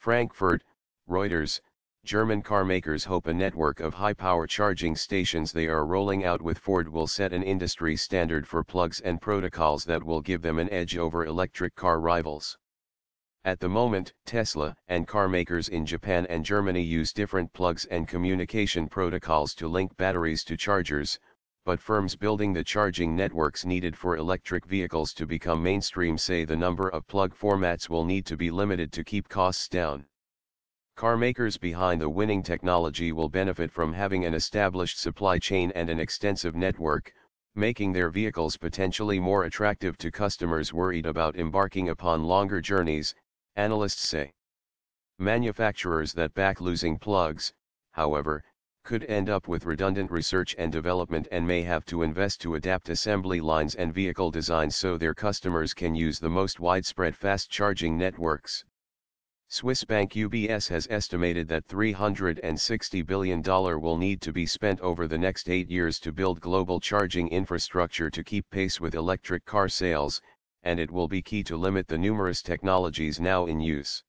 Frankfurt, Reuters, German car makers hope a network of high-power charging stations they are rolling out with Ford will set an industry standard for plugs and protocols that will give them an edge over electric car rivals. At the moment, Tesla and car makers in Japan and Germany use different plugs and communication protocols to link batteries to chargers, but firms building the charging networks needed for electric vehicles to become mainstream say the number of plug formats will need to be limited to keep costs down. Car makers behind the winning technology will benefit from having an established supply chain and an extensive network, making their vehicles potentially more attractive to customers worried about embarking upon longer journeys, analysts say. Manufacturers that back losing plugs, however, could end up with redundant research and development and may have to invest to adapt assembly lines and vehicle designs so their customers can use the most widespread fast charging networks. Swiss bank UBS has estimated that $360 billion will need to be spent over the next 8 years to build global charging infrastructure to keep pace with electric car sales, and it will be key to limit the numerous technologies now in use.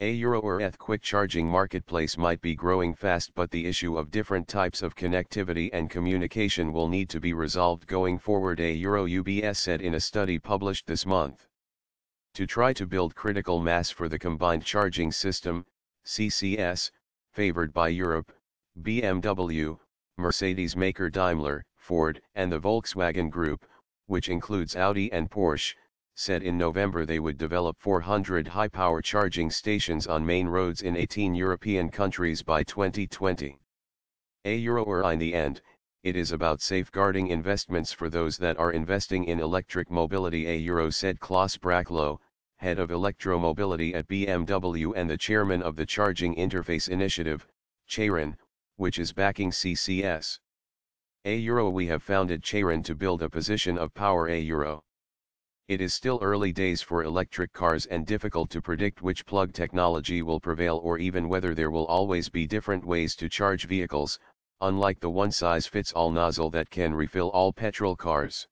A Euro or ETH quick charging marketplace might be growing fast, but the issue of different types of connectivity and communication will need to be resolved going forward, A Euro UBS said in a study published this month. To try to build critical mass for the combined charging system, CCS, favored by Europe, BMW, Mercedes maker Daimler, Ford, and the Volkswagen Group, which includes Audi and Porsche, said in November they would develop 400 high-power charging stations on main roads in 18 European countries by 2020. A Euro or in the end, it is about safeguarding investments for those that are investing in electric mobility, A Euro said Klaus Brachlow, head of electromobility at BMW and the chairman of the Charging Interface Initiative, CHAIRIN, which is backing CCS. A Euro we have founded CHAIRIN to build a position of power, A Euro. It is still early days for electric cars and difficult to predict which plug technology will prevail or even whether there will always be different ways to charge vehicles, unlike the one-size-fits-all nozzle that can refill all petrol cars.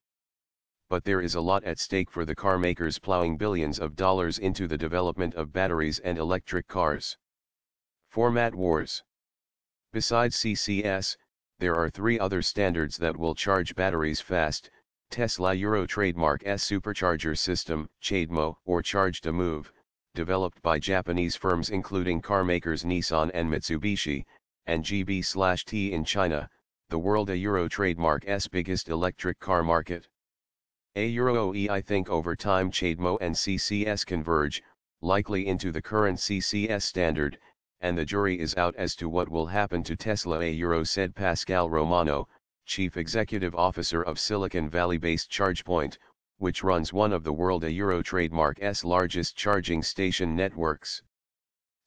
But there is a lot at stake for the car makers plowing billions of dollars into the development of batteries and electric cars. Format wars. Besides CCS, there are 3 other standards that will charge batteries fast: Tesla Euro trademark S supercharger system, CHAdeMO or Charge to Move, developed by Japanese firms including car makers Nissan and Mitsubishi, and GB/T in China, the world A Euro trademark S biggest electric car market. A Euro I think over time CHAdeMO and CCS converge, likely into the current CCS standard, and the jury is out as to what will happen to Tesla, A Euro said Pascal Romano, Chief Executive Officer of Silicon Valley-based ChargePoint, which runs one of the world A Euro trademark S largest charging station networks.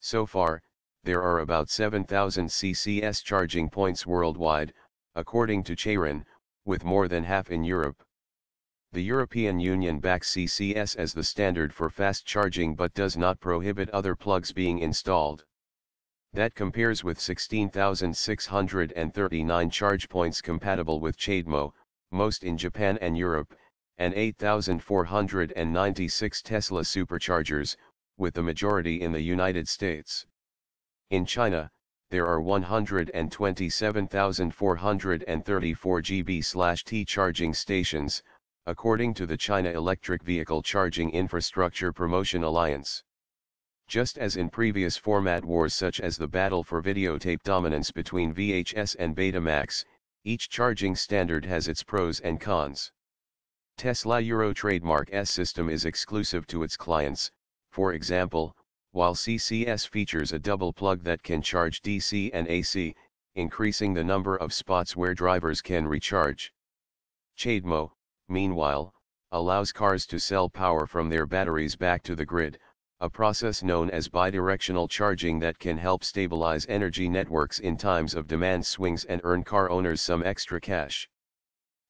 So far, there are about 7,000 CCS charging points worldwide, according to CHAIRIN, with more than half in Europe. The European Union backs CCS as the standard for fast charging but does not prohibit other plugs being installed. That compares with 16,639 charge points compatible with CHAdeMO, most in Japan and Europe, and 8,496 Tesla superchargers, with the majority in the United States. In China, there are 127,434 GB/T charging stations, according to the China Electric Vehicle Charging Infrastructure Promotion Alliance. Just as in previous format wars such as the battle for videotape dominance between VHS and Betamax, each charging standard has its pros and cons. Tesla Euro trademark S system is exclusive to its clients, for example, while CCS features a double plug that can charge DC and AC, increasing the number of spots where drivers can recharge. CHAdeMO, meanwhile, allows cars to sell power from their batteries back to the grid, a process known as bidirectional charging that can help stabilize energy networks in times of demand swings and earn car owners some extra cash.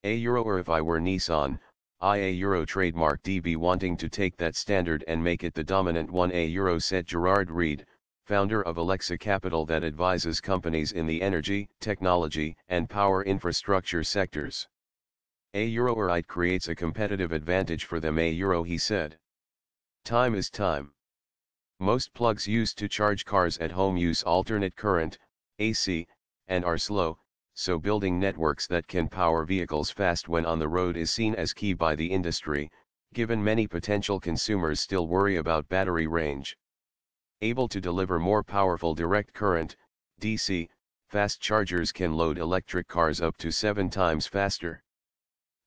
A Euro or if I were Nissan, A Euro trademark DB wanting to take that standard and make it the dominant one, A Euro said Gerard Reed, founder of Alexa Capital that advises companies in the energy, technology, and power infrastructure sectors. A Euro or it creates a competitive advantage for them, A Euro he said. Time is time. Most plugs used to charge cars at home use alternate current, AC, and are slow, so building networks that can power vehicles fast when on the road is seen as key by the industry, given many potential consumers still worry about battery range. Able to deliver more powerful direct current, DC, fast chargers can load electric cars up to 7 times faster.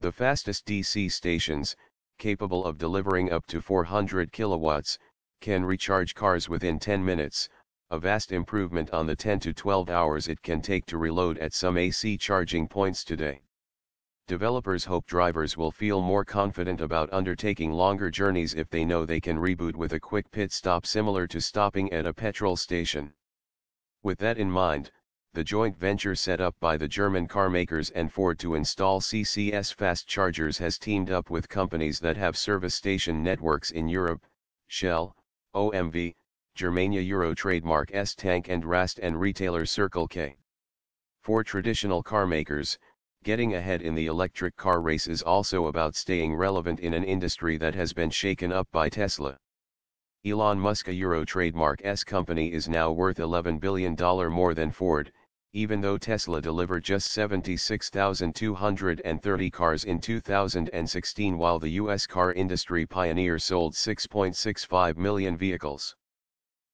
The fastest DC stations, capable of delivering up to 400 kilowatts, can recharge cars within 10 minutes, a vast improvement on the 10 to 12 hours it can take to reload at some AC charging points today. Developers hope drivers will feel more confident about undertaking longer journeys if they know they can reboot with a quick pit stop similar to stopping at a petrol station. With that in mind, the joint venture set up by the German carmakers and Ford to install CCS fast chargers has teamed up with companies that have service station networks in Europe, Shell, OMV, Germania Euro trademark S-Tank and Rast, and retailer Circle K. For traditional carmakers, getting ahead in the electric car race is also about staying relevant in an industry that has been shaken up by Tesla. Elon Musk's Euro trademark S company is now worth $11 billion more than Ford, even though Tesla delivered just 76,230 cars in 2016 while the US car industry pioneer sold 6.65 million vehicles.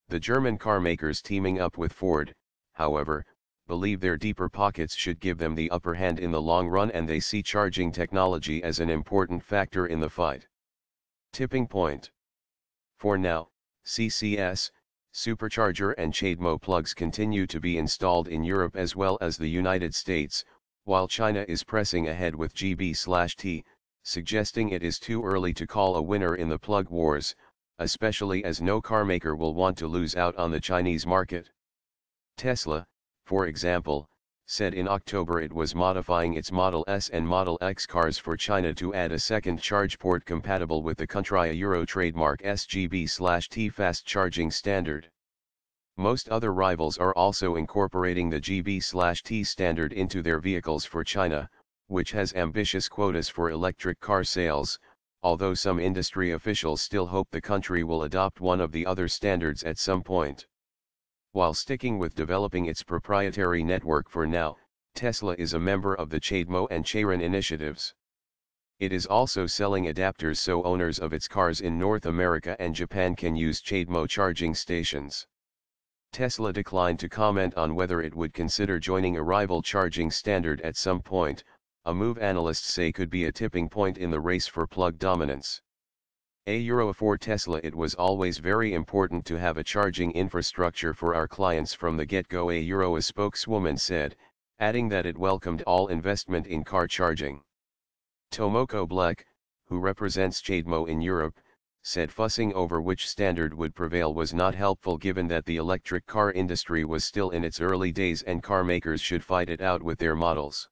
The German carmakers teaming up with Ford, however, believe their deeper pockets should give them the upper hand in the long run, and they see charging technology as an important factor in the fight. Tipping point. For now, CCS, supercharger and CHAdeMO plugs continue to be installed in Europe as well as the United States, while China is pressing ahead with GB/T, suggesting it is too early to call a winner in the plug wars, especially as no carmaker will want to lose out on the Chinese market. Tesla, for example, said in October it was modifying its Model S and Model X cars for China to add a second charge port compatible with the country's Euro trademark GB/T fast charging standard. Most other rivals are also incorporating the GB/T standard into their vehicles for China, which has ambitious quotas for electric car sales, although some industry officials still hope the country will adopt one of the other standards at some point. While sticking with developing its proprietary network for now, Tesla is a member of the CHAdeMO and CHAREN initiatives. It is also selling adapters so owners of its cars in North America and Japan can use CHAdeMO charging stations. Tesla declined to comment on whether it would consider joining a rival charging standard at some point, a move analysts say could be a tipping point in the race for plug dominance. For Tesla it was always very important to have a charging infrastructure for our clients from the get-go, a spokeswoman said, adding that it welcomed all investment in car charging. Tomoko Bleck, who represents CHAdeMO in Europe, said fussing over which standard would prevail was not helpful given that the electric car industry was still in its early days and car makers should fight it out with their models.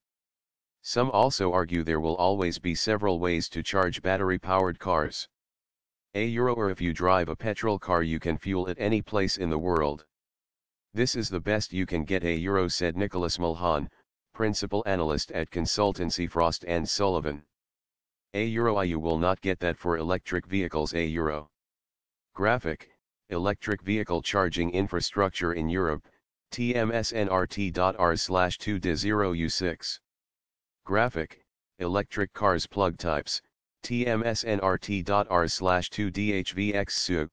Some also argue there will always be several ways to charge battery-powered cars. Or if you drive a petrol car you can fuel at any place in the world. This is the best you can get, said Nicholas Mulhan, principal analyst at consultancy Frost & Sullivan. You will not get that for electric vehicles. Graphic, Electric Vehicle Charging Infrastructure in Europe, tmsnrt.r/2d0u6. Graphic, Electric Cars Plug Types, tmsnrt.r/2dhvx.